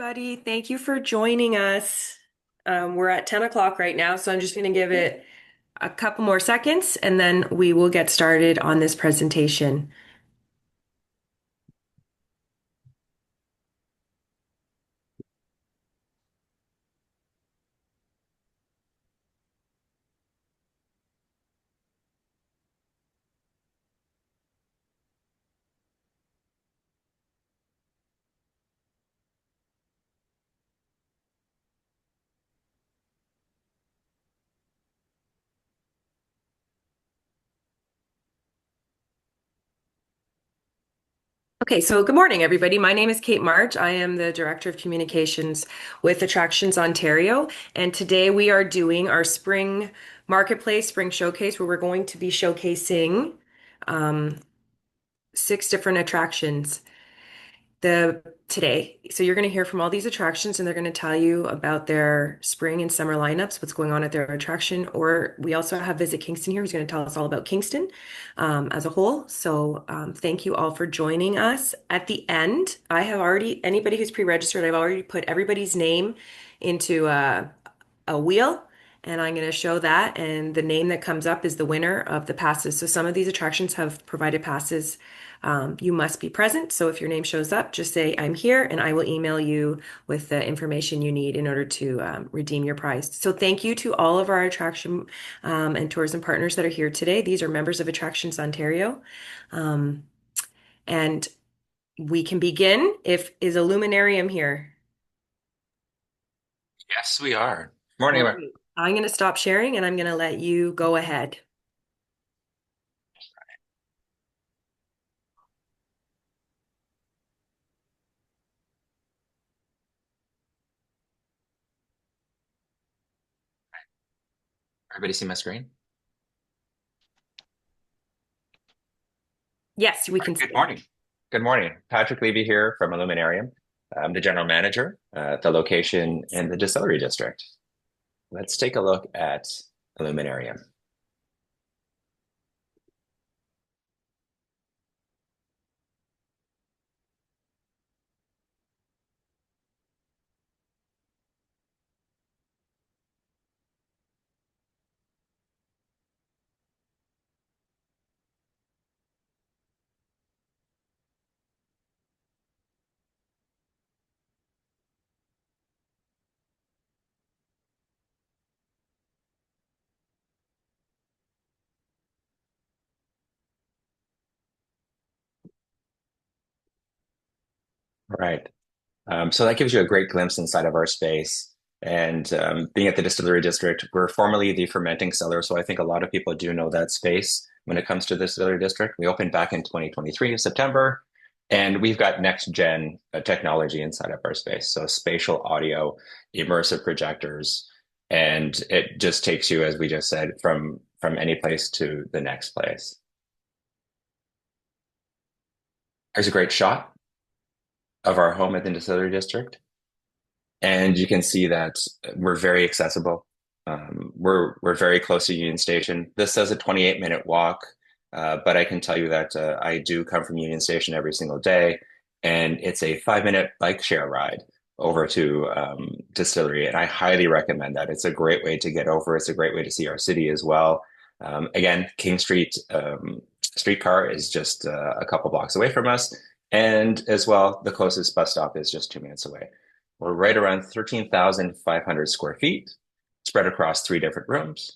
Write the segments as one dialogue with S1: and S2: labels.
S1: Buddy, thank you for joining us. We're at 10 o'clock right now, so I'm just going to give it a couple more seconds and then we will get started on this presentation. Okay, so good morning, everybody. My name is Kate March. I am the Director of Communications with Attractions Ontario, and today we are doing our spring marketplace, spring showcase, where we're going to be showcasing um, 6 different attractions. the today. So you're going to hear from all these attractions and they're going to tell you about their spring and summer lineups, what's going on at their attraction. Or we also have Visit Kingston here who's going to tell us all about Kingston as a whole. So thank you all for joining us. At the end, I have already, anybody who's pre-registered, I've already put everybody's name into a wheel. And I'm going to show that. And the name that comes up is the winner of the passes. So some of these attractions have provided passes. You must be present. So if your name shows up, just say, I'm here, and I will email you with the information you need in order to redeem your prize. So thank you to all of our attraction and tourism partners that are here today. These are members of Attractions Ontario. Um, and we can begin. Is Illuminarium here?
S2: Yes, we are. Morning,
S1: Great. I'm going to stop sharing and I'm going to let you go ahead.
S2: everybody see my screen?
S1: Yes, we
S2: All right,
S1: can see
S2: good
S1: it.
S2: morning. Good morning. Patrick Levy here from Illuminarium. I'm the general manager at the location in the Distillery District. Let's take a look at Illuminarium. All right. So that gives you a great glimpse inside of our space. And being at the Distillery District, we're formerly the fermenting cellar. So I think a lot of people do know that space when it comes to the Distillery District. We opened back in 2023 in September, and we've got next gen technology inside of our space. So spatial audio, immersive projectors, and it just takes you, as we just said, from any place to the next place. Here's a great shot of our home at the Distillery District. And you can see that we're very accessible. We're very close to Union Station. This says a 28-minute walk, but I can tell you that I do come from Union Station every single day, and it's a 5-minute bike share ride over to Distillery, and I highly recommend that. It's a great way to get over. It's a great way to see our city as well. Again, King Street streetcar is just a couple blocks away from us, and as well, the closest bus stop is just 2 minutes away. We're right around 13,500 square feet, spread across 3 different rooms.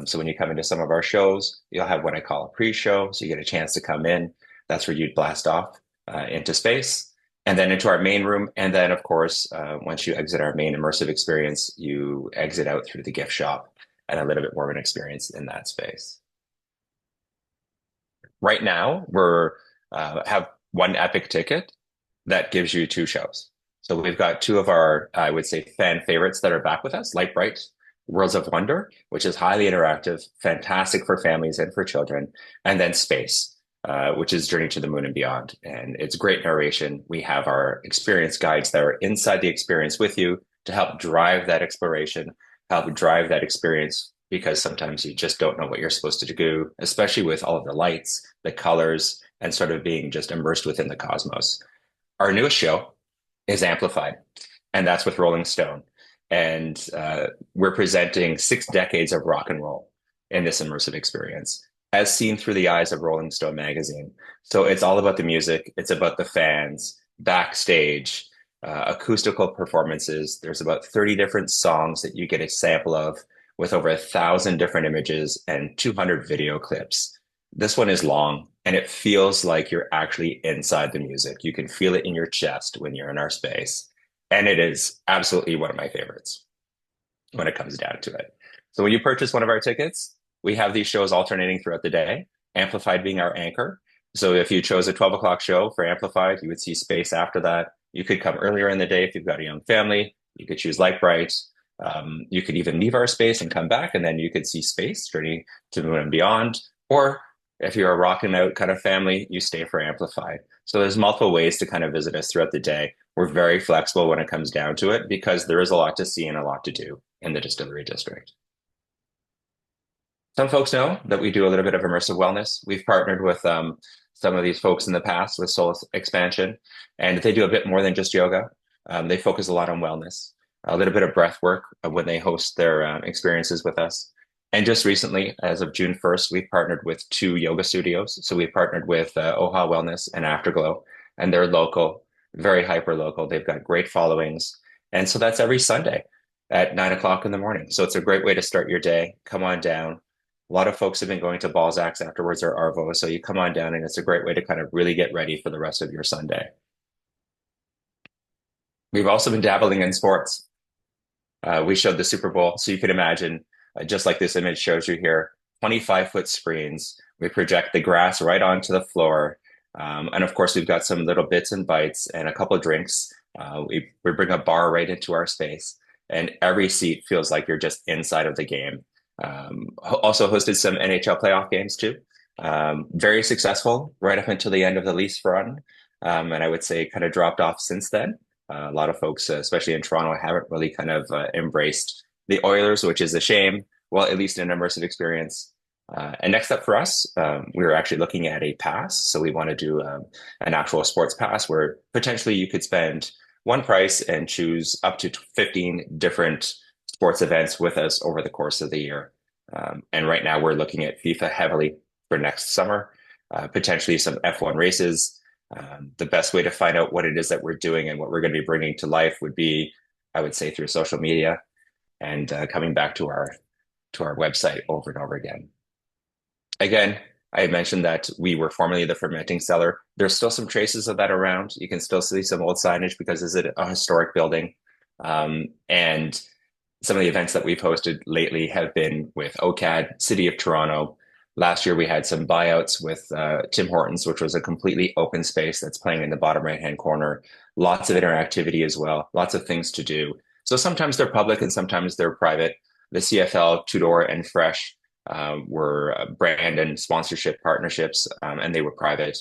S2: So when you come into some of our shows, you'll have what I call a pre-show. So you get a chance to come in. That's where you'd blast off into space and then into our main room. And then, of course, once you exit our main immersive experience, you exit out through the gift shop and a little bit more of an experience in that space. Right now, we're have one Epic ticket that gives you 2 shows. So we've got 2 of our, I would say, fan favorites that are back with us, Light Bright, Worlds of Wonder, which is highly interactive, fantastic for families and for children, and then Space, which is Journey to the Moon and Beyond. And it's great narration. We have our experience guides that are inside the experience with you to help drive that exploration, help drive that experience, because sometimes you just don't know what you're supposed to do, especially with all of the lights, the colors, and sort of being just immersed within the cosmos. Our newest show is Amplified. and that's with Rolling Stone. And we're presenting 6 decades of rock and roll in this immersive experience, as seen through the eyes of Rolling Stone magazine. So it's all about the music, it's about the fans, backstage, acoustical performances. There's about 30 different songs that you get a sample of with over 1,000 different images and 200 video clips. This one is long and it feels like you're actually inside the music. You can feel it in your chest when you're in our space. And it is absolutely one of my favorites when it comes down to it. So when you purchase one of our tickets, we have these shows alternating throughout the day, Amplified being our anchor. So if you chose a 12 o'clock show for Amplified, you would see Space after that. You could come earlier in the day if you've got a young family. You could choose Light Bright. You could even leave our space and come back, and then you could see Space, Journey to the Moon and Beyond. Or if you're a rocking out kind of family, you stay for Amplified. So there's multiple ways to kind of visit us throughout the day. We're very flexible when it comes down to it because there is a lot to see and a lot to do in the distillery district. Some folks know that we do a little bit of immersive wellness. We've partnered with some of these folks in the past with Soul Expansion, and they do a bit more than just yoga. They focus a lot on wellness, a little bit of breath work when they host their experiences with us. And just recently, as of June 1st, we've partnered with 2 yoga studios. So we partnered with Oha Wellness and Afterglow, and they're local, very hyper local. They've got great followings. And so that's every Sunday at 9 o'clock in the morning. So it's a great way to start your day. Come on down. A lot of folks have been going to Balzac's afterwards or Arvo. So you come on down and it's a great way to kind of really get ready for the rest of your Sunday. We've also been dabbling in sports. We showed the Super Bowl. So you can imagine, just like this image shows you here, 25-foot screens. We project the grass right onto the floor. And of course, we've got some little bits and bites and a couple of drinks. We bring a bar right into our space, and every seat feels like you're just inside of the game. Also hosted some NHL playoff games too. Very successful right up until the end of the lease run. And I would say kind of dropped off since then. A lot of folks, especially in Toronto, haven't really kind of embraced the Oilers, which is a shame. Well, at least in an immersive experience. And next up for us, we were actually looking at a pass. So we want to do an actual sports pass where potentially you could spend one price and choose up to 15 different sports events with us over the course of the year. And right now we're looking at FIFA heavily for next summer, potentially some F1 races. The best way to find out what it is that we're doing and what we're going to be bringing to life would be, I would say, through social media and coming back to our website over and over again. Again, I mentioned that we were formerly the fermenting cellar. There's still some traces of that around. You can still see some old signage because it's a historic building. And some of the events that we've hosted lately have been with OCAD, City of Toronto. Last year, we had some buyouts with Tim Hortons, which was a completely open space that's playing in the bottom right-hand corner. Lots of interactivity as well, lots of things to do. So sometimes they're public and sometimes they're private. The CFL, Tudor, and Fresh were brand and sponsorship partnerships, and they were private.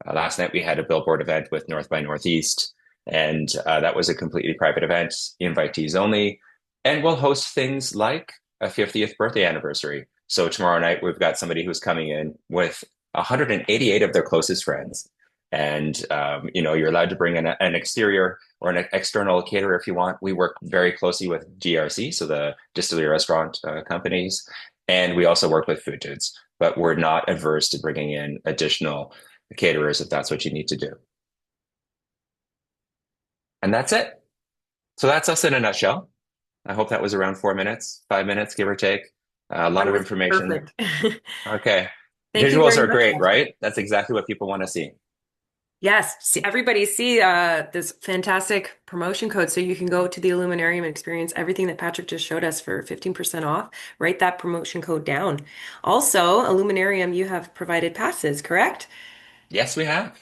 S2: Last night, we had a billboard event with North by Northeast, and that was a completely private event, invitees only. And we'll host things like a 50th birthday anniversary. So tomorrow night, we've got somebody who's coming in with 188 of their closest friends. And, you're allowed to bring in an exterior or an external caterer if you want. We work very closely with DRC, so the distillery restaurant companies. And we also work with food dudes, but we're not averse to bringing in additional caterers if that's what you need to do. And that's it. So that's us in a nutshell. I hope that was around 4 minutes, 5 minutes, give or take. A lot
S1: That
S2: of
S1: was
S2: information.
S1: perfect.
S2: Okay.
S1: Thank you
S2: Visuals
S1: very
S2: are
S1: much,
S2: great,
S1: Patrick.
S2: right? That's exactly what people want to see.
S1: Yes, see, everybody see this fantastic promotion code so you can go to the Illuminarium and experience everything that Patrick just showed us for 15% off. Write that promotion code down. Also, Illuminarium, you have provided passes, correct?
S2: Yes, we have.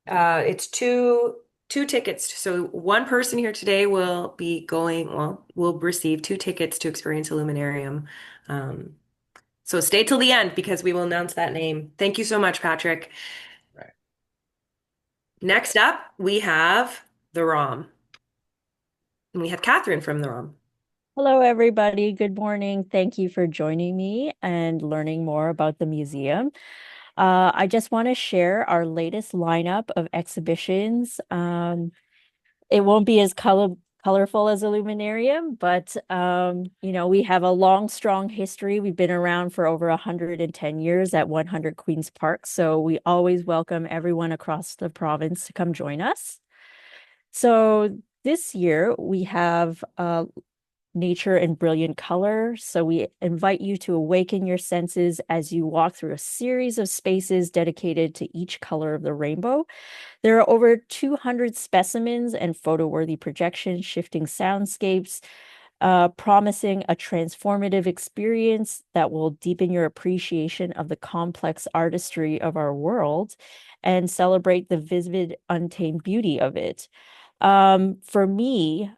S1: It's two tickets. So one person here today will be going, well, will receive 2 tickets to experience Illuminarium. Um, so stay till the end because we will announce that name. Thank you so much, Patrick.
S2: Right.
S1: Next up, we have the ROM. And we have Catherine from the ROM.
S3: Hello, everybody. Good morning. Thank you for joining me and learning more about the museum. I just want to share our latest lineup of exhibitions. It won't be as colorful as Illuminarium, but we have a long, strong history. We've been around for over 110 years at 100 Queens Park, so we always welcome everyone across the province to come join us. So this year we have nature in brilliant color. So we invite you to awaken your senses as you walk through a series of spaces dedicated to each color of the rainbow. There are over 200 specimens and photo-worthy projections, shifting soundscapes, promising a transformative experience that will deepen your appreciation of the complex artistry of our world and celebrate the vivid, untamed beauty of it. For me,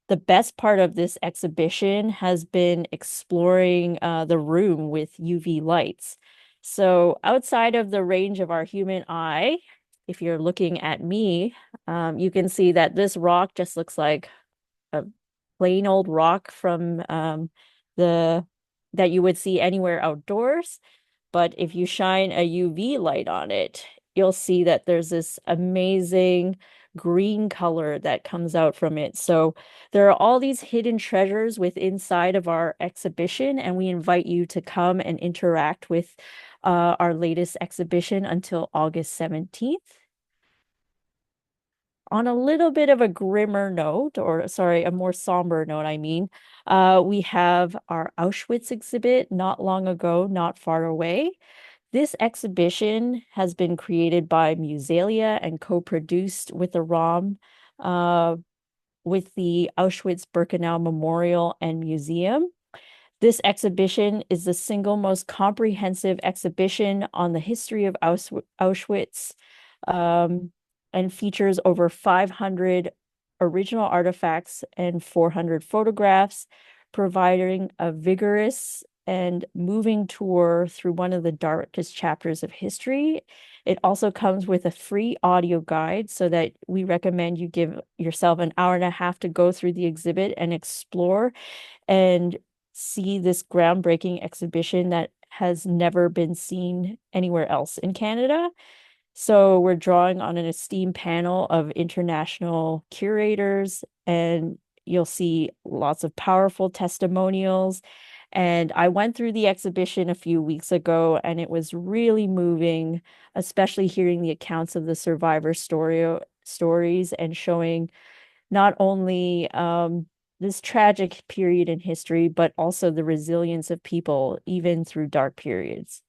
S3: the best part of this exhibition has been exploring the room with UV lights. So outside of the range of our human eye, if you're looking at me, you can see that this rock just looks like a plain old rock from the that you would see anywhere outdoors. But if you shine a UV light on it, you'll see that there's this amazing green color that comes out from it. So there are all these hidden treasures within inside of our exhibition, and we invite you to come and interact with our latest exhibition until August 17th. On a little bit of a grimmer note, or sorry, a more somber note, I mean, we have our Auschwitz exhibit not long ago, not far away. This exhibition has been created by Musealia and co-produced with the ROM, with the Auschwitz-Birkenau Memorial and Museum. This exhibition is the single most comprehensive exhibition on the history of Auschwitz, um, and features over 500 original artifacts and 400 photographs, providing a vigorous and moving tour through one of the darkest chapters of history. It also comes with a free audio guide so that we recommend you give yourself an hour and a half to go through the exhibit and explore and see this groundbreaking exhibition that has never been seen anywhere else in Canada. So we're drawing on an esteemed panel of international curators, and you'll see lots of powerful testimonials. And I went through the exhibition a few weeks ago, and it was really moving, especially hearing the accounts of the stories and showing not only this tragic period in history, but also the resilience of people, even through dark periods.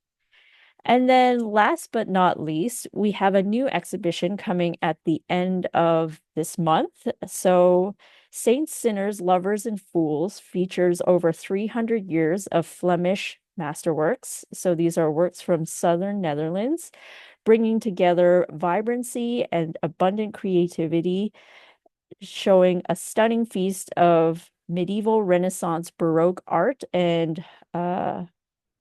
S3: And then last but not least, we have a new exhibition coming at the end of this month. So Saints, Sinners, Lovers, and Fools features over 300 years of Flemish masterworks. So these are works from Southern Netherlands, bringing together vibrancy and abundant creativity, showing a stunning feast of medieval, Renaissance, Baroque art and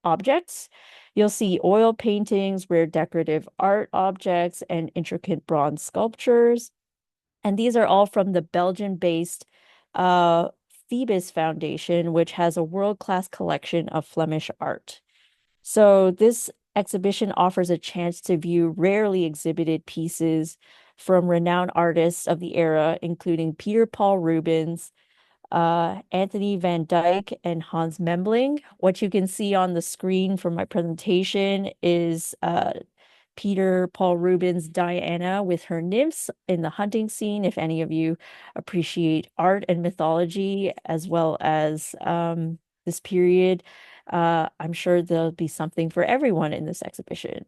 S3: objects. You'll see oil paintings, rare decorative art objects, and intricate bronze sculptures. And these are all from the Belgian-based uh, Phoebus Foundation, which has a world-class collection of Flemish art. So this exhibition offers a chance to view rarely exhibited pieces from renowned artists of the era, including Peter Paul Rubens, Anthony Van Dyck, and Hans Memling. What you can see on the screen from my presentation is Peter Paul Rubens' Diana with her nymphs in the hunting scene. If any of you appreciate art and mythology as well as this period, I'm sure there'll be something for everyone in this exhibition.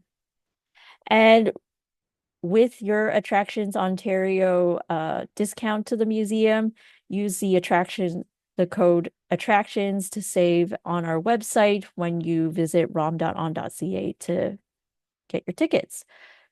S3: And with your Attractions Ontario discount to the museum, use the code attractions to save on our website when you visit rom.on.ca to get your tickets.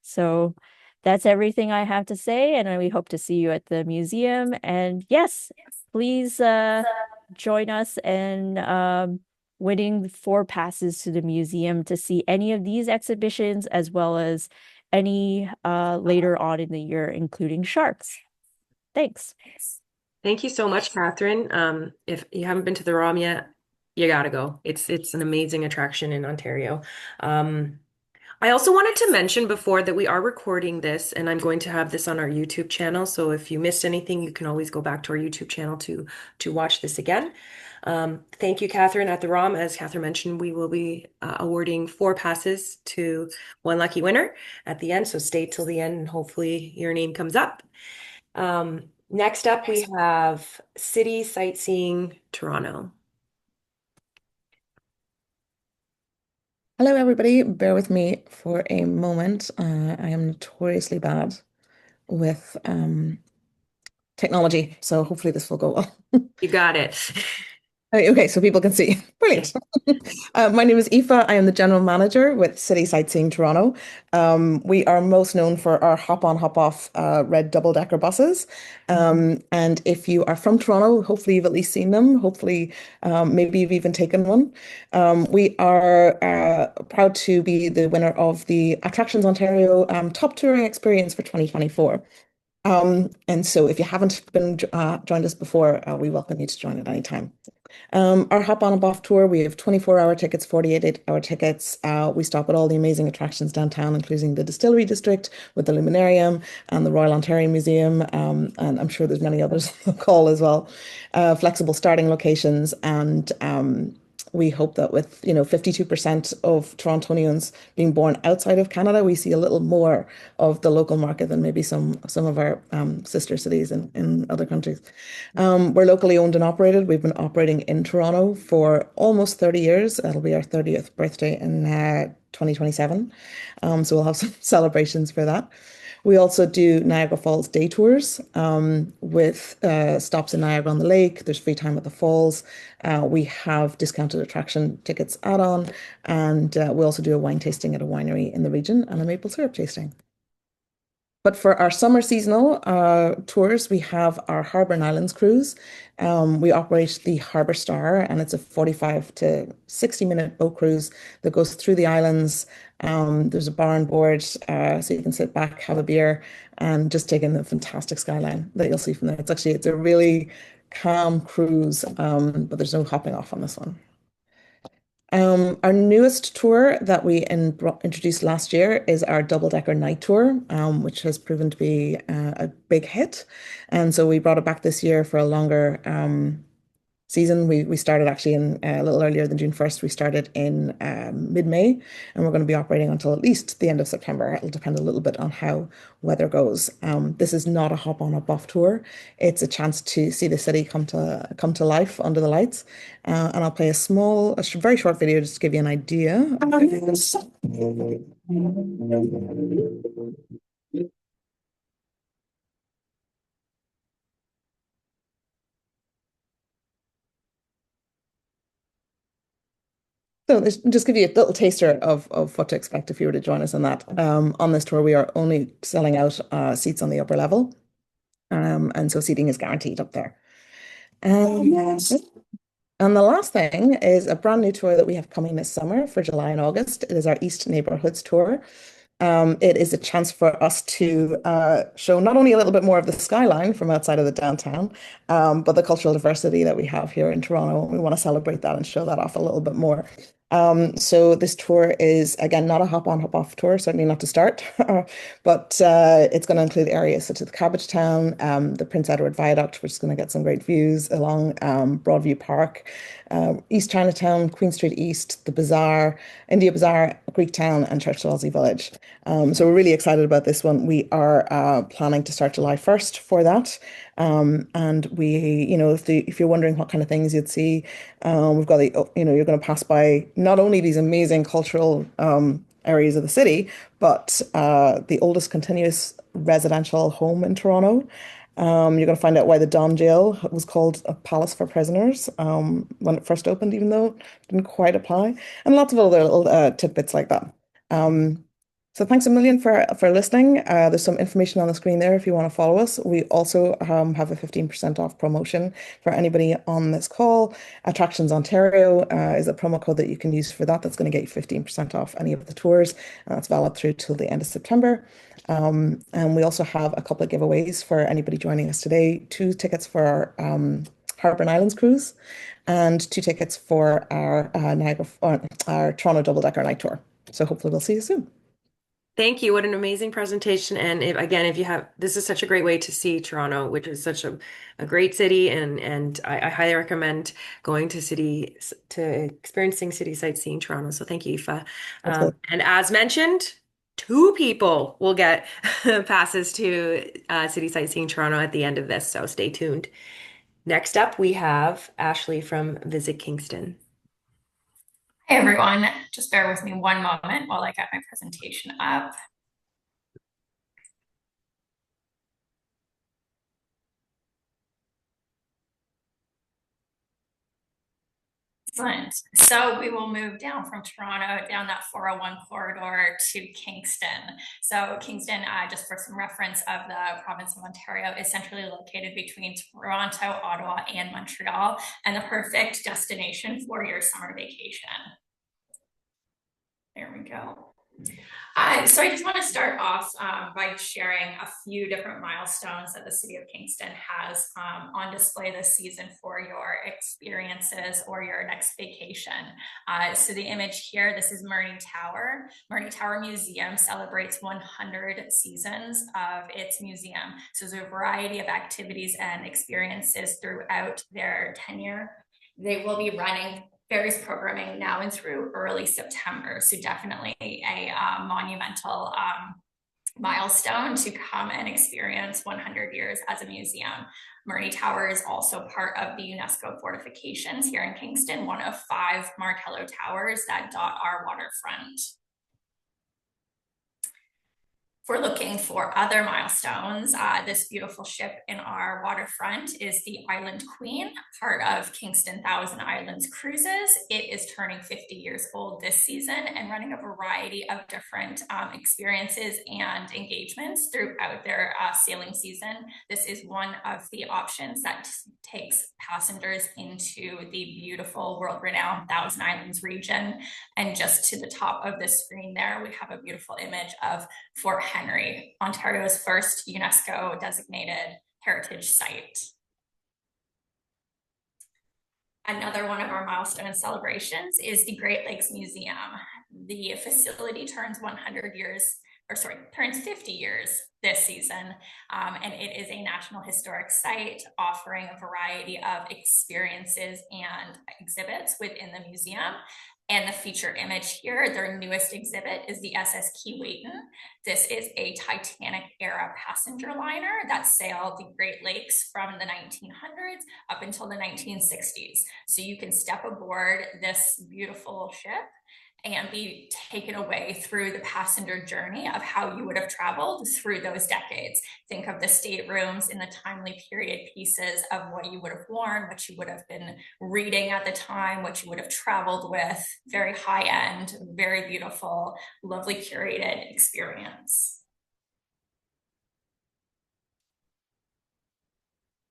S3: So that's everything I have to say, and we hope to see you at the museum. And yes, please join us in winning 4 passes to the museum to see any of these exhibitions as well as any later on in the year, including sharks. Thanks.
S1: Thank you so much, Catherine. If you haven't been to the ROM yet, you gotta go. It's an amazing attraction in Ontario. I also wanted to mention before that we are recording this and I'm going to have this on our YouTube channel. So if you missed anything, you can always go back to our YouTube channel to watch this again. Thank you, Catherine, at the ROM. As Catherine mentioned, we will be awarding 4 passes to one lucky winner at the end. So stay till the end and hopefully your name comes up. Next up, we have City Sightseeing Toronto.
S4: Hello, everybody. Bear with me for a moment. I am notoriously bad with technology, so hopefully this will go well.
S1: You got it.
S4: Okay, so people can see.
S1: Yeah.
S4: Brilliant. My name is Aoife. I am the general manager with City Sightseeing Toronto. We are most known for our hop on, hop off red double-decker buses. And if you are from Toronto, hopefully you've at least seen them. Hopefully, maybe you've even taken one. We are proud to be the winner of the Attractions Ontario Top Touring Experience for 2024. And so if you haven't been joined us before, we welcome you to join at any time. Our Hop On and Off tour, we have 24-hour tickets, 48-hour tickets. We stop at all the amazing attractions downtown, including the Distillery District with the Illuminarium and the Royal Ontario Museum. And I'm sure there's many others on the call as well. Flexible starting locations and we hope that with 52% of Torontonians being born outside of Canada, we see a little more of the local market than maybe some of our sister cities in other countries. We're locally owned and operated. We've been operating in Toronto for almost 30 years. It'll be our 30th birthday in 2027. So we'll have some celebrations for that. We also do Niagara Falls day tours with stops in Niagara on the Lake. There's free time at the falls. We have discounted attraction tickets add-on, and we also do a wine tasting at a winery in the region and a maple syrup tasting. But for our summer seasonal tours, we have our Harbour and Islands cruise. We operate the Harbour Star, and it's a 45 to 60-minute boat cruise that goes through the islands. There's a bar on board, so you can sit back, have a beer, and just take in the fantastic skyline that you'll see from there. It's a really calm cruise, but there's no hopping off on this one. Our newest tour that we introduced last year is our double-decker night tour, which has proven to be a big hit. And so we brought it back this year for a longer season. We started actually in a little earlier than June 1st. We started in mid-May, and we're going to be operating until at least the end of September. It'll depend a little bit on how weather goes. This is not a hop on, hop off tour. It's a chance to see the city come to life under the lights. And I'll play a very short video just to give you an idea. So just give you a little taster of what to expect if you were to join us on that. On this tour, we are only selling out seats on the upper level. And so seating is guaranteed up there. And the last thing is a brand new tour that we have coming this summer for July and August. It is our East Neighborhoods tour. It is a chance for us to show not only a little bit more of the skyline from outside of the downtown, but the cultural diversity that we have here in Toronto. We want to celebrate that and show that off a little bit more. So this tour is, again, not a hop on, hop off tour, certainly not to start, but it's going to include areas such as the Cabbagetown, the Prince Edward Viaduct, which is going to get some great views along Broadview Park, East Chinatown, Queen Street East, the Bazaar, India Bazaar, Greektown, and Church Wellesley Village. So we're really excited about this one. We are planning to start July 1st for that. And if you're wondering what kind of things you'd see, we've got you're going to pass by not only these amazing cultural areas of the city, but the oldest continuous residential home in Toronto. You're going to find out why the Don Jail was called a palace for prisoners when it first opened, even though it didn't quite apply, and lots of other little tidbits like that. So thanks a million for listening. There's some information on the screen there if you want to follow us. We also have a 15% off promotion for anybody on this call. Attractions Ontario is a promo code that you can use for that. That's going to get you 15% off any of the tours. And that's valid through till the end of September. And we also have a couple of giveaways for anybody joining us today. 2 tickets for our Harbour and Islands cruise and 2 tickets for our Toronto double-decker night tour. So hopefully we'll see you soon.
S1: Thank you. What an amazing presentation. And again, if you have, this is such a great way to see Toronto, which is such a great city. And I highly recommend going to experiencing city sightseeing Toronto. So thank you, Aoife.
S4: Absolutely.
S1: And as mentioned, two people will get passes to city sightseeing Toronto at the end of this. So stay tuned. Next up, we have Ashley from Visit Kingston.
S5: Hey everyone, just bear with me one moment while I get my presentation up. Excellent. So we will move down from Toronto, down that 401 corridor to Kingston. So Kingston, just for some reference of the province of Ontario, is centrally located between Toronto, Ottawa, and Montreal, and the perfect destination for your summer vacation. There we go. So I just want to start off by sharing a few different milestones that the City of Kingston has on display this season for your experiences or your next vacation. So the image here, this is Murney Tower. Murney Tower Museum celebrates 100 seasons of its museum. So there's a variety of activities and experiences throughout their tenure. They will be running various programming now and through early September. So definitely a monumental milestone to come and experience 100 years as a museum. Murney Tower is also part of the UNESCO fortifications here in Kingston, one of 5 Martello towers that dot our waterfront. If we're looking for other milestones, this beautiful ship in our waterfront is the Island Queen, part of Kingston Thousand Islands Cruises. It is turning 50 years old this season and running a variety of different experiences and engagements throughout their sailing season. This is one of the options that takes passengers into the beautiful world-renowned Thousand Islands region. And just to the top of this screen there, we have a beautiful image of Fort Henry, Ontario's first UNESCO designated heritage site. Another one of our milestone celebrations is the Great Lakes Museum. The facility turns 50 years this season, and it is a National Historic Site offering a variety of experiences and exhibits within the museum. And the feature image here, their newest exhibit is the SS Keewatin. This is a Titanic era passenger liner that sailed the Great Lakes from the 1900s up until the 1960s. So you can step aboard this beautiful ship and be taken away through the passenger journey of how you would have traveled through those decades. Think of the staterooms in the timely period pieces of what you would have worn, what you would have been reading at the time, what you would have traveled with. Very high end, very beautiful, lovely curated experience.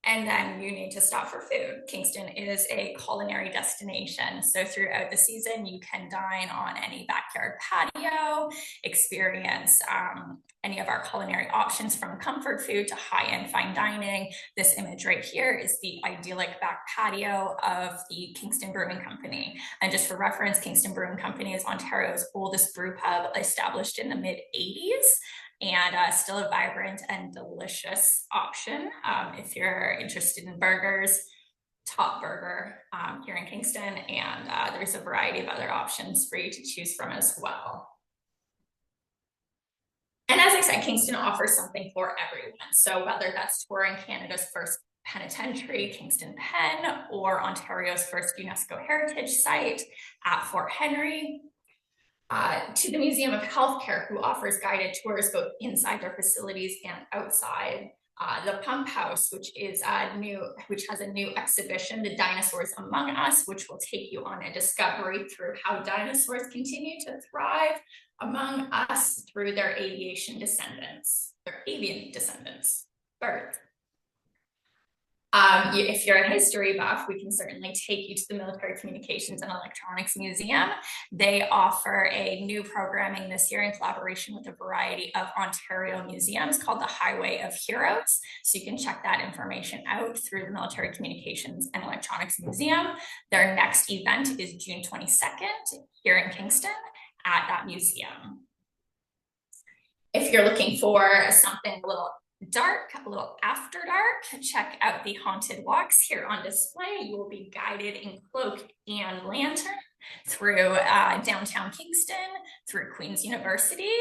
S5: And then you need to stop for food. Kingston is a culinary destination. So throughout the season, you can dine on any backyard patio, experience any of our culinary options from comfort food to high-end fine dining. This image right here is the idyllic back patio of the Kingston Brewing Company. And just for reference, Kingston Brewing Company is Ontario's oldest brew pub, established in the mid-80s. And still a vibrant and delicious option if you're interested in burgers. Top Burger here in Kingston, and there's a variety of other options for you to choose from as well. And as I said, Kingston offers something for everyone. So whether that's touring Canada's first penitentiary, Kingston Pen, or Ontario's first UNESCO heritage site at Fort Henry, to the Museum of Healthcare, who offers guided tours both inside their facilities and outside. The Pump House, which has a new exhibition, The Dinosaurs Among Us, which will take you on a discovery through how dinosaurs continue to thrive among us through their avian descendants, birds. If you're a history buff, we can certainly take you to the Military Communications and Electronics Museum. They offer a new programming this year in collaboration with a variety of Ontario museums called the Highway of Heroes. So you can check that information out through the Military Communications and Electronics Museum. Their next event is June 22nd here in Kingston at that museum. If you're looking for something a little dark, a little after dark, check out the haunted walks here on display. You will be guided in cloak and lantern through downtown Kingston, through Queen's University,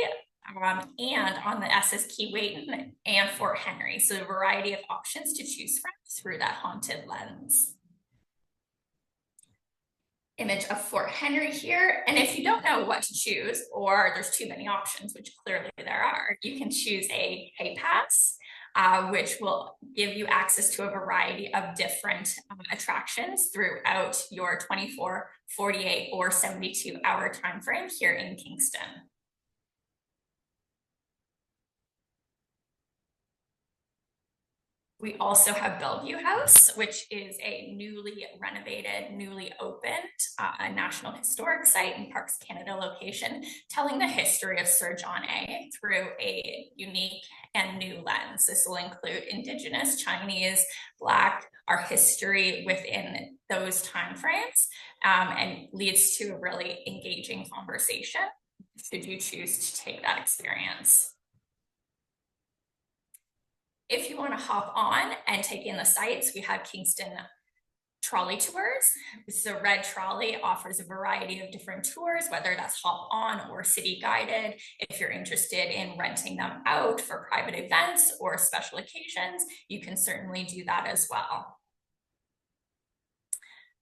S5: and on the SS Keewatin and Fort Henry. So a variety of options to choose from through that haunted lens. Image of Fort Henry here. And if you don't know what to choose, or there's too many options, which clearly there are, you can choose a pay pass, which will give you access to a variety of different attractions throughout your 24, 48, or 72-hour time frame here in Kingston. We also have Bellevue House, which is a newly renovated, newly opened National Historic Site in Parks Canada location, telling the history of Sir John A through a unique and new lens. This will include Indigenous, Chinese, Black, our history within those timeframes, and leads to a really engaging conversation should you choose to take that experience. If you want to hop on and take in the sights, we have Kingston Trolley tours. So Red Trolley offers a variety of different tours, whether that's hop on or city guided. If you're interested in renting them out for private events or special occasions, you can certainly do that as well.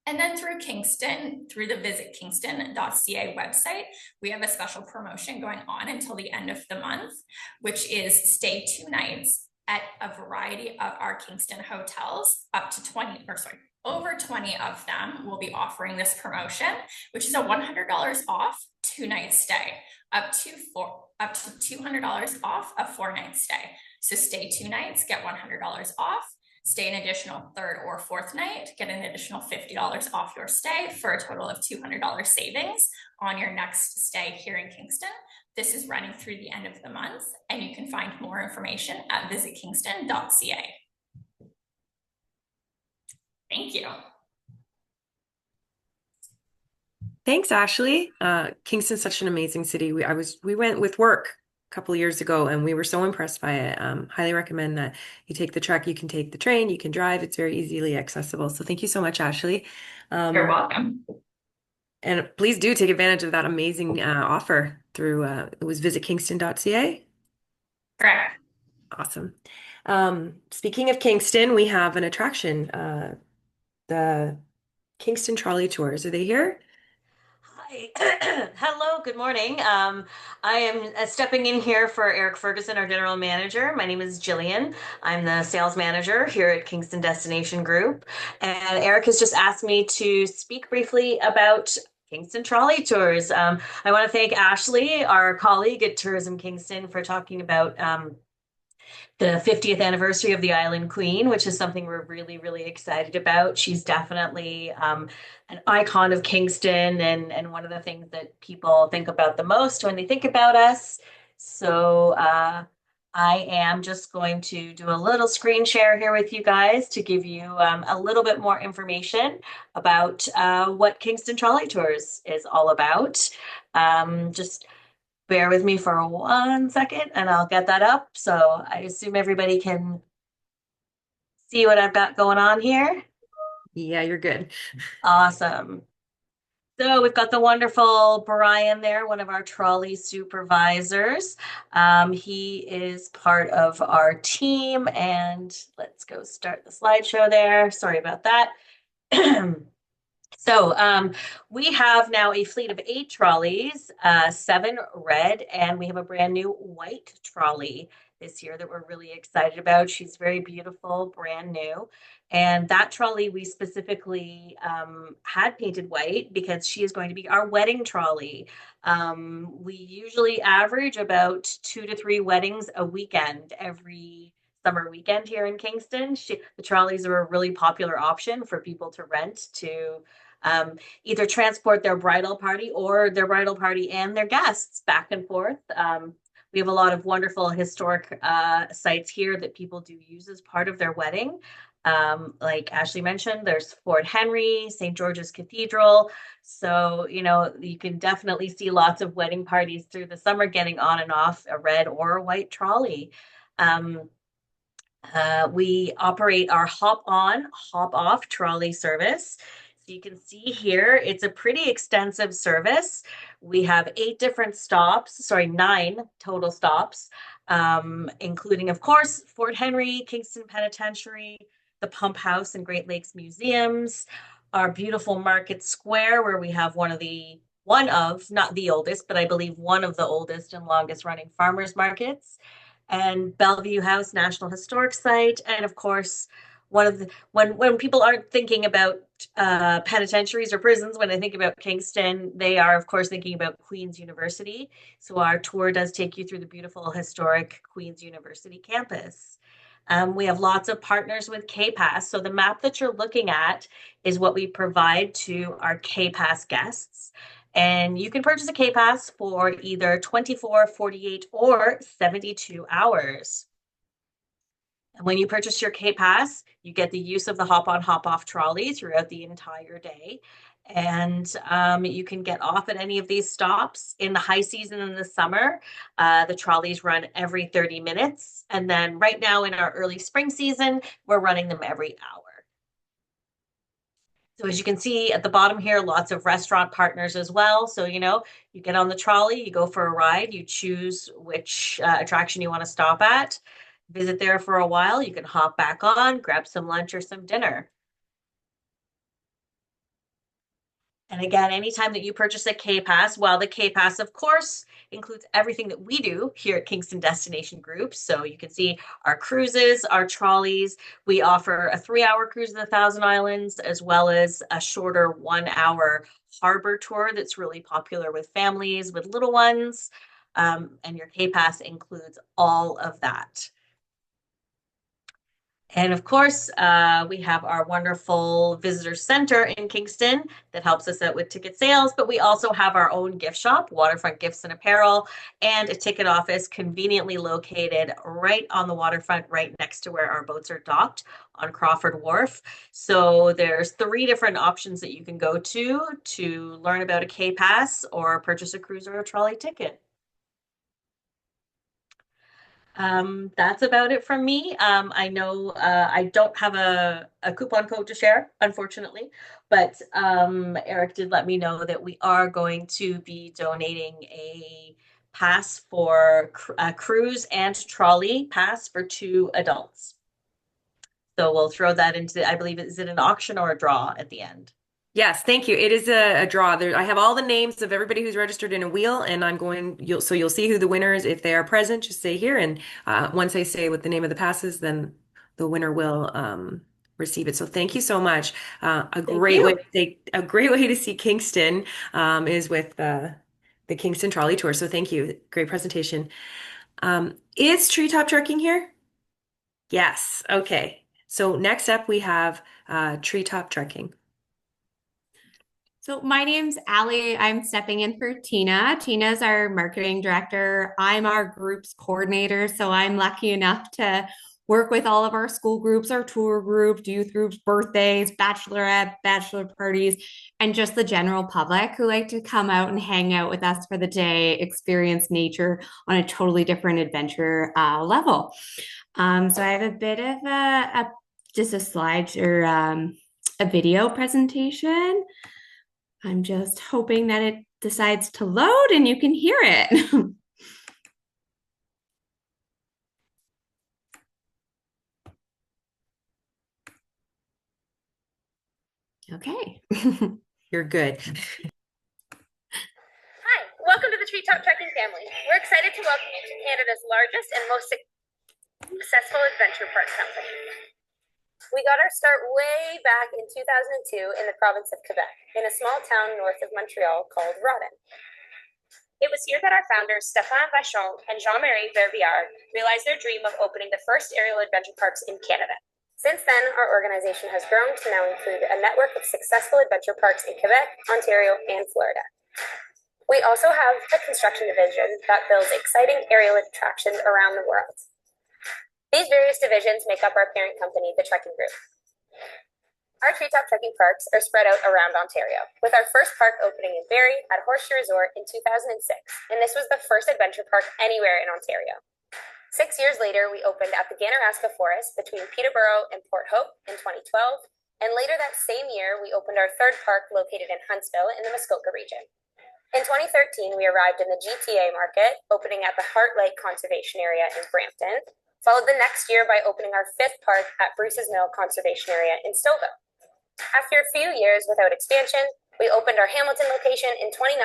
S5: And then through Kingston, through the visitkingston.ca website, we have a special promotion going on until the end of the month, which is stay 2 nights at a variety of our Kingston hotels. Over 20 of them will be offering this promotion, which is a $100 off 2-night stay, up to $200 off a 4-night stay. So stay 2 nights, get $100 off. Stay an additional 3rd or 4th night, get an additional $50 off your stay for a total of $200 savings on your next stay here in Kingston. This is running through the end of the month, and you can find more information at visitkingston.ca. Thank you.
S1: Thanks, Ashley. Kingston's such an amazing city. We went with work a couple of years ago, and we were so impressed by it. Highly recommend that you take the trek. You can take the train, you can drive. It's very easily accessible. So thank you so much, Ashley.
S5: You're welcome.
S1: And please do take advantage of that amazing offer through it was visitkingston.ca.
S5: Correct.
S1: Awesome. Speaking of Kingston, we have an attraction, the Kingston Trolley Tours. Are they here?
S6: Hi. Hello, good morning. I am stepping in here for Eric Ferguson, our general manager. My name is Jillian. I'm the sales manager here at Kingston Destination Group. And Eric has just asked me to speak briefly about Kingston Trolley Tours. I want to thank Ashley, our colleague at Tourism Kingston, for talking about the 50th anniversary of the Island Queen, which is something we're really, really excited about. She's definitely an icon of Kingston and one of the things that people think about the most when they think about us. So I am just going to do a little screen share here with you guys to give you a little bit more information about what Kingston Trolley Tours is all about. Just bear with me for 1 second and I'll get that up. So I assume everybody can see what I've got going on here.
S1: Yeah, you're good.
S6: Awesome. So we've got the wonderful Brian there, one of our trolley supervisors. He is part of our team, and let's go start the slideshow there. Sorry about that. So we have now a fleet of 8 trolleys, 7 red, and we have a brand new white trolley this year that we're really excited about. She's very beautiful, brand new. And that trolley we specifically had painted white because she is going to be our wedding trolley. We usually average about 2 to 3 weddings a weekend every summer weekend here in Kingston. The trolleys are a really popular option for people to rent to either transport their bridal party or their bridal party and their guests back and forth We have a lot of wonderful historic sites here that people do use as part of their wedding. Like Ashley mentioned, there's Fort Henry, St. George's Cathedral. So, you know, you can definitely see lots of wedding parties through the summer getting on and off a red or a white trolley. Um, we operate our hop on, hop off trolley service. So you can see here, it's a pretty extensive service. We have 9 total stops, including, of course, Fort Henry, Kingston Penitentiary, the Pump House and Great Lakes Museums, our beautiful Market Square, where we have not the oldest, but I believe one of the oldest and longest running farmers markets, and Bellevue House National Historic Site, and of course, one of the when people aren't thinking about penitentiaries or prisons, when they think about Kingston, they are of course thinking about Queen's University. So our tour does take you through the beautiful historic Queen's University campus. We have lots of partners with K-Pass. So the map that you're looking at is what we provide to our K-Pass guests. And you can purchase a K-Pass for either 24, 48, or 72 hours. And when you purchase your K-Pass, you get the use of the hop-on, hop-off trolley throughout the entire day. And you can get off at any of these stops. In the high season in the summer, the trolleys run every 30 minutes. And then right now in our early spring season, we're running them every hour. So as you can see at the bottom here, lots of restaurant partners as well. So, you know, you get on the trolley, you go for a ride, you choose which attraction you want to stop at, visit there for a while. You can hop back on, grab some lunch or some dinner. And again, anytime that you purchase a K-Pass, while the K-Pass, of course, includes everything that we do here at Kingston Destination Group. So you can see our cruises, our trolleys. We offer a 3-hour cruise to the Thousand Islands, as well as a shorter 1-hour harbor tour that's really popular with families, with little ones. And your K-Pass includes all of that. And of course, we have our wonderful visitor center in Kingston that helps us out with ticket sales, but we also have our own gift shop, Waterfront Gifts and Apparel, and a ticket office conveniently located right on the waterfront, right next to where our boats are docked on Crawford Wharf. So there's 3 different options that you can go to learn about a K-Pass or purchase a cruise or a trolley ticket. That's about it from me. I know I don't have a coupon code to share, unfortunately, but Eric did let me know that we are going to be donating a pass for a cruise and trolley pass for 2 adults. So we'll throw that into, I believe, is it an auction or a draw at the end?
S1: Yes, thank you. It is a draw. There, I have all the names of everybody who's registered in a wheel, and you'll see who the winner is if they are present. Just say here, and once I say what the name of the pass is, then the winner will receive it. So thank you so much. A great way to see Kingston is with the Kingston Trolley Tour. So thank you. Great presentation. Is Treetop Trekking here? Yes. Okay. So next up we have Treetop Trekking.
S7: So my name's Allie. I'm stepping in for Tina. Tina's our marketing director. I'm our groups coordinator. So I'm lucky enough to work with all of our school groups, our tour group, youth groups, birthdays, bachelorette, bachelor parties, and just the general public who like to come out and hang out with us for the day, experience nature on a totally different adventure level. So I have a bit of just a slide or a video presentation. I'm just hoping that it decides to load and you can hear it. Okay.
S1: You're good.
S8: Hi, welcome to the Treetop Trekking family. We're excited to welcome you to Canada's largest and most successful adventure park company. We got our start way back in 2002 in the province of Quebec, in a small town north of Montreal called Rodin. It was here that our founders, Stéphane Vachon and Jean-Marie Verviard, realized their dream of opening the first aerial adventure parks in Canada. Since then, our organization has grown to now include a network of successful adventure parks in Quebec, Ontario, and Florida. We also have a construction division that builds exciting aerial attractions around the world. These various divisions make up our parent company, the Trekking Group. Our treetop trekking parks are spread out around Ontario, with our first park opening in Barrie at Horseshoe Resort in 2006, and this was the first adventure park anywhere in Ontario. 6 years later, we opened at the Ganaraska Forest between Peterborough and Port Hope in 2012, and later that same year, we opened our third park located in Huntsville in the Muskoka region. In 2013, we arrived in the GTA market, opening at the Heart Lake Conservation Area in Brampton, followed the next year by opening our fifth park at Bruce's Mill Conservation Area in Stouffville. After a few years without expansion, we opened our Hamilton location in 2019,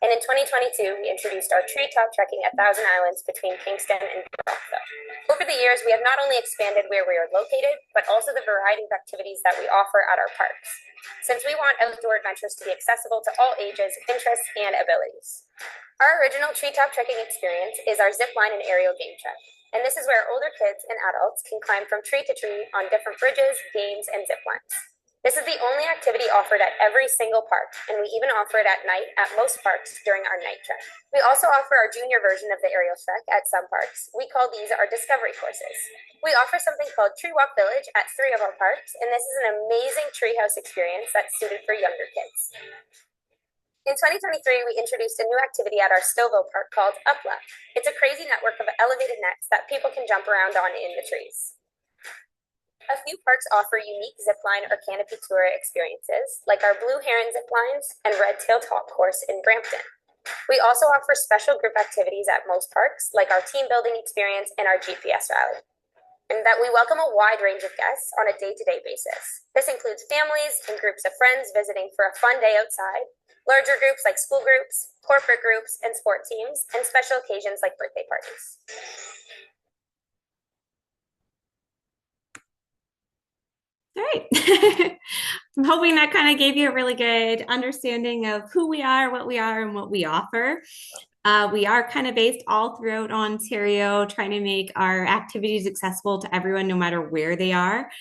S8: and in 2022, we introduced our treetop trekking at Thousand Islands between Kingston and Rockville. Over the years, we have not only expanded where we are located, but also the variety of activities that we offer at our parks, since we want outdoor adventures to be accessible to all ages, interests, and abilities. Our original treetop trekking experience is our zip line and aerial game trek, and this is where older kids and adults can climb from tree to tree on different bridges, games, and zip lines. This is the only activity offered at every single park, and we even offer it at night at most parks during our night trek. We also offer our junior version of the aerial trek at some parks. We call these our discovery courses. We offer something called Tree Walk Village at 3 of our parks, and this is an amazing treehouse experience that's suited for younger kids. In 2023, we introduced a new activity at our Stouffville park called Upla. It's a crazy network of elevated nets that people can jump around on in the trees. A few parks offer unique zipline or canopy tour experiences, like our Blue Heron zip lines and Red Tail Top course in Brampton. We also offer special group activities at most parks, like our team building experience and our GPS rally. And that we welcome a wide range of guests on a day-to-day basis. This includes families and groups of friends visiting for a fun day outside, larger groups like school groups, corporate groups, and sport teams, and special occasions like birthday parties.
S7: All right. I'm hoping that kind of gave you a really good understanding of who we are, and what we offer. We are kind of based all throughout Ontario, trying to make our activities accessible to everyone, no matter where they are,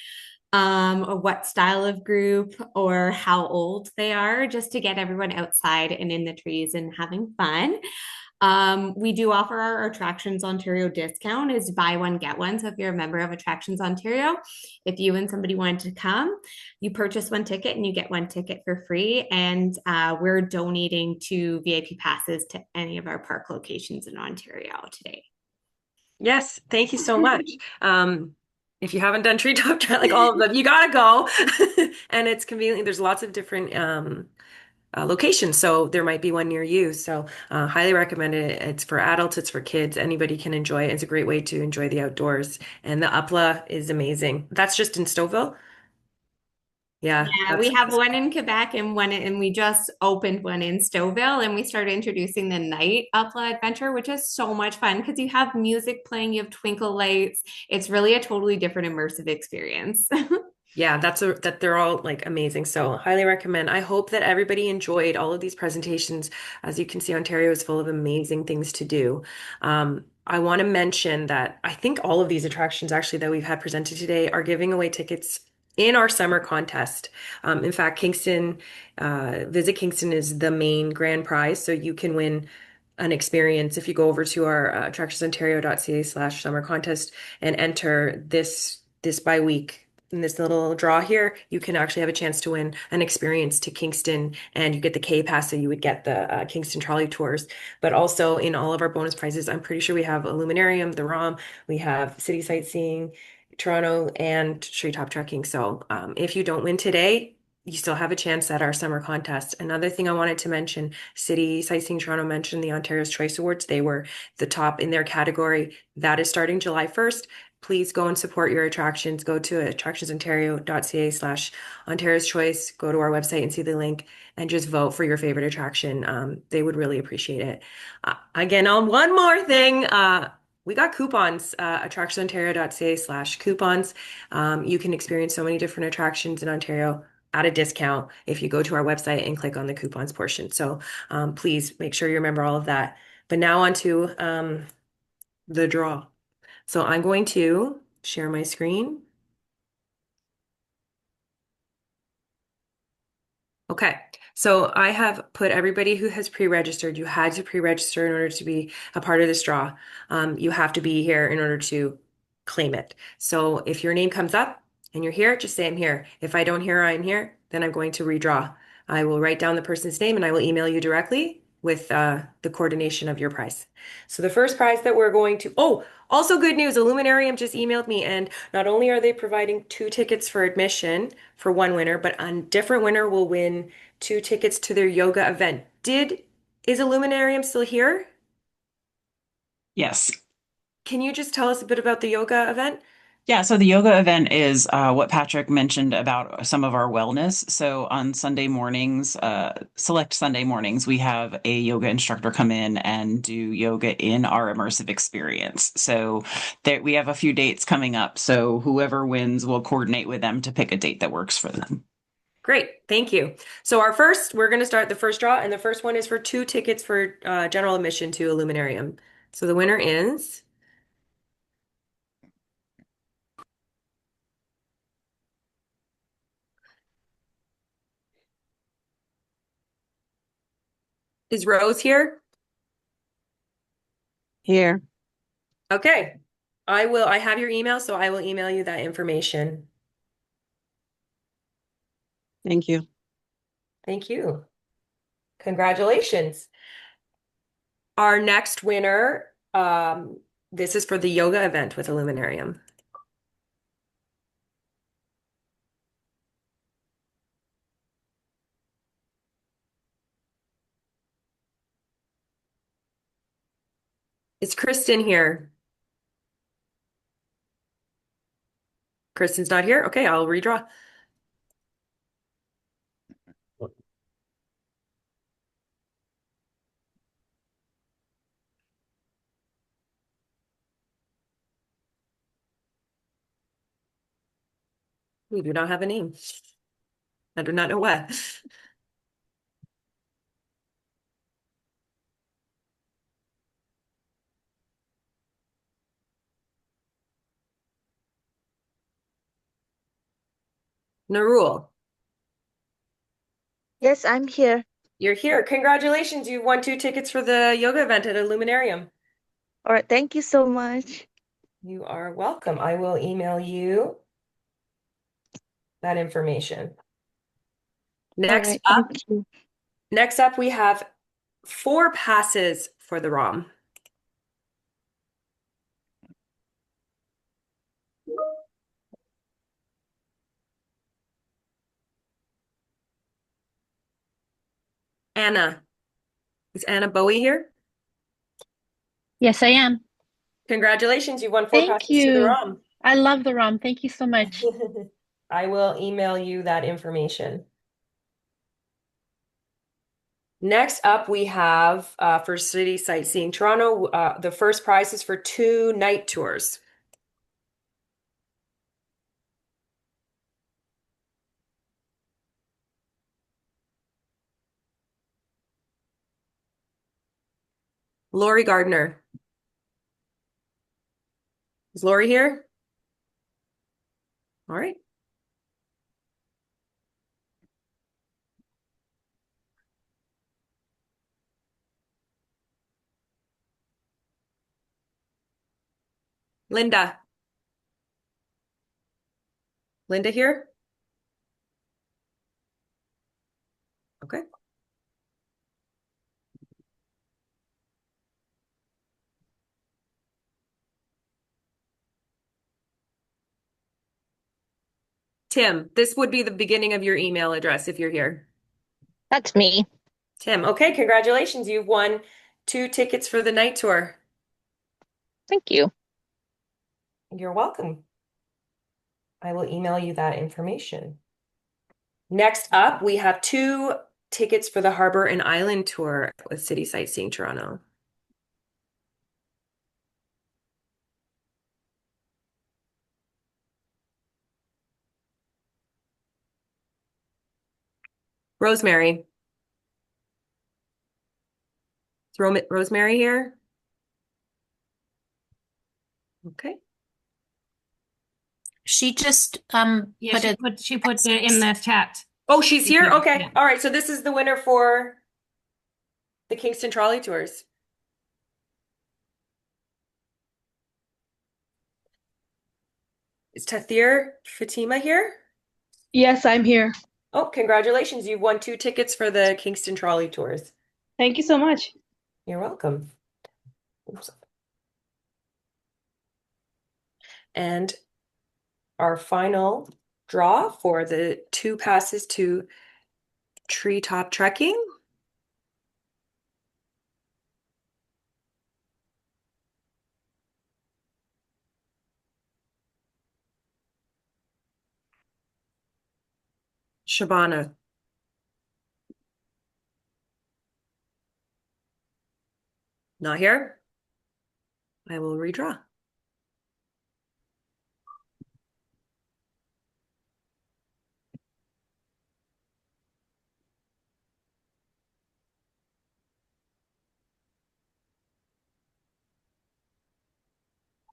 S7: or what style of group, or how old they are, just to get everyone outside and in the trees and having fun. We do offer our Attractions Ontario discount is buy one, get one. So if you're a member of Attractions Ontario, if you and somebody wanted to come, you purchase one ticket and you get one ticket for free. And we're donating to VIP passes to any of our park locations in Ontario today.
S1: Yes, thank you so much. If you haven't done treetop trek, like all of them, you gotta go. And it's convenient. There's lots of different locations, so there might be one near you. So highly recommend it. It's for adults, it's for kids. Anybody can enjoy it. It's a great way to enjoy the outdoors. And the Upla is amazing. That's just in Stouffville. Yeah,
S7: Yeah, we have one in Quebec and we just opened one in Stouffville, and we started introducing the night Upla adventure, which is so much fun because you have music playing, you have twinkle lights. It's really a totally different immersive experience.
S1: Yeah, that they're all like amazing. So highly recommend. I hope that everybody enjoyed all of these presentations. As you can see, Ontario is full of amazing things to do. I want to mention that I think all of these attractions actually that we've had presented today are giving away tickets in our summer contest. In fact, Visit Kingston is the main grand prize. So you can win an experience if you go over to our attractionsontario.ca/summer contest and enter this by week. In this little draw here, you can actually have a chance to win an experience to Kingston, and you get the K pass, so you would get the Kingston trolley tours. But also in all of our bonus prizes, I'm pretty sure we have Illuminarium, the ROM, we have City Sightseeing, Toronto, and Treetop Trekking. So if you don't win today, you still have a chance at our summer contest. Another thing I wanted to mention, City Sightseeing Toronto mentioned the Ontario's Choice Awards. They were the top in their category. That is starting July 1st. Please go and support your attractions. Go to attractionsontario.ca/Ontario's Choice. Go to our website and see the link and just vote for your favorite attraction. They would really appreciate it. Again, on one more thing, we got coupons, attractionsontario.ca/coupons. You can experience so many different attractions in Ontario at a discount if you go to our website and click on the coupons portion. So please make sure you remember all of that. But now on to the draw. So I'm going to share my screen. Okay, so I have put everybody who has pre-registered. You had to pre-register in order to be a part of this draw. You have to be here in order to claim it. So if your name comes up and you're here, just say I'm here. If I don't hear I'm here, then I'm going to redraw. I will write down the person's name and I will email you directly with the coordination of your prize. So the first prize that we're going to, oh, also good news, Illuminarium just emailed me, and not only are they providing 2 tickets for admission for one winner, but a different winner will win 2 tickets to their yoga event. Is Illuminarium still here?
S9: Yes.
S1: Can you just tell us a bit about the yoga event?
S9: Yeah, so the yoga event is what Patrick mentioned about some of our wellness. So on Sunday mornings, select Sunday mornings, we have a yoga instructor come in and do yoga in our immersive experience. So there, we have a few dates coming up. So whoever wins will coordinate with them to pick a date that works for them.
S1: Great, thank you. So we're going to start the first draw, and the first one is for 2 tickets for general admission to Illuminarium. So the winner is Rose here?
S10: Here.
S1: Okay. I have your email, so I will email you that information.
S10: Thank you.
S1: Thank you. Congratulations. Our next winner, this is for the yoga event with Illuminarium. Is Kristen here? Kristen's not here? Okay, I'll redraw. We do not have a name. I do not know what. Narul,
S11: Yes, I'm here.
S1: you're here. Congratulations, you won 2 tickets for the yoga event at Illuminarium.
S11: All right, thank you so much.
S1: You are welcome. I will email you that information.
S11: All right, thank you.
S1: Next up, we have 4 passes for the ROM. Anna. Is Anna Bowie here?
S12: Yes, I am.
S1: Congratulations, you won 4
S12: Thank
S1: passes to the
S12: you.
S1: ROM.
S12: I love the ROM. Thank you so much.
S1: I will email you that information. Next up, we have for City Sightseeing Toronto, the first prize is for 2 night tours. Lori Gardner. Is Lori here? All right. Linda. Linda here? Okay. Tim, this would be the beginning of your email address if you're here.
S12: That's me.
S1: Tim, okay, congratulations. You've won 2 tickets for the night tour.
S12: Thank you.
S1: You're welcome. I will email you that information. Next up, we have 2 tickets for the Harbor and Island tour with City Sightseeing Toronto. Rosemary. Is Rosemary here? Okay.
S13: She just
S14: Yeah, she put it in the chat.
S1: Oh, she's here?
S12: here.
S1: Okay.
S12: Yeah.
S1: All right. So this is the winner for the Kingston Trolley Tours. Is Tathir Fatima here?
S10: Yes, I'm here.
S1: Oh, congratulations. You've won 2 tickets for the Kingston Trolley Tours.
S10: Thank you so much.
S1: You're welcome. Oops. And our final draw for the 2 passes to Treetop Trekking. Shabana. Not here? I will redraw.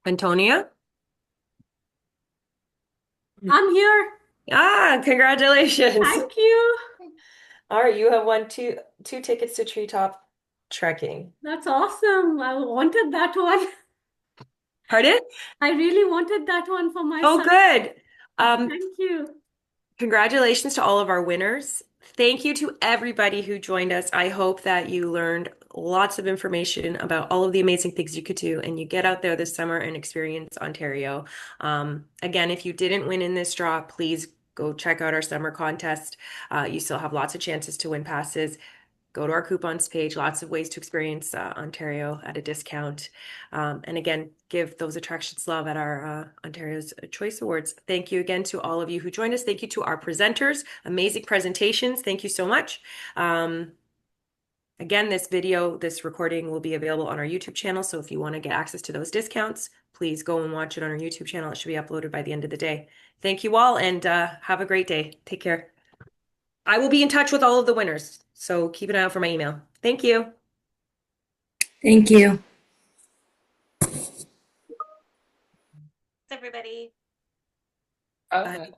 S1: Antonia?
S13: I'm here.
S1: Ah, congratulations.
S13: Thank you.
S1: All right, you have won two tickets to Treetop Trekking.
S13: That's awesome. I wanted that one.
S1: Pardon?
S13: I really wanted that one for
S1: Oh,
S13: myself.
S1: good.
S13: Thank you.
S1: Congratulations to all of our winners. Thank you to everybody who joined us. I hope that you learned lots of information about all of the amazing things you could do and you get out there this summer and experience Ontario. Again, if you didn't win in this draw, please go check out our summer contest. You still have lots of chances to win passes. Go to our coupons page, lots of ways to experience Ontario at a discount. And again, give those attractions love at our Ontario's Choice Awards. Thank you again to all of you who joined us. Thank you to our presenters. Amazing presentations. Thank you so much. Again, this recording will be available on our YouTube channel. So if you want to get access to those discounts, please go and watch it on our YouTube channel. It should be uploaded by the end of the day. Thank you all and have a great day. Take care. I will be in touch with all of the winners, so keep an eye out for my email. Thank you.
S13: Thank you.
S6: Thanks, everybody.
S1: Bye.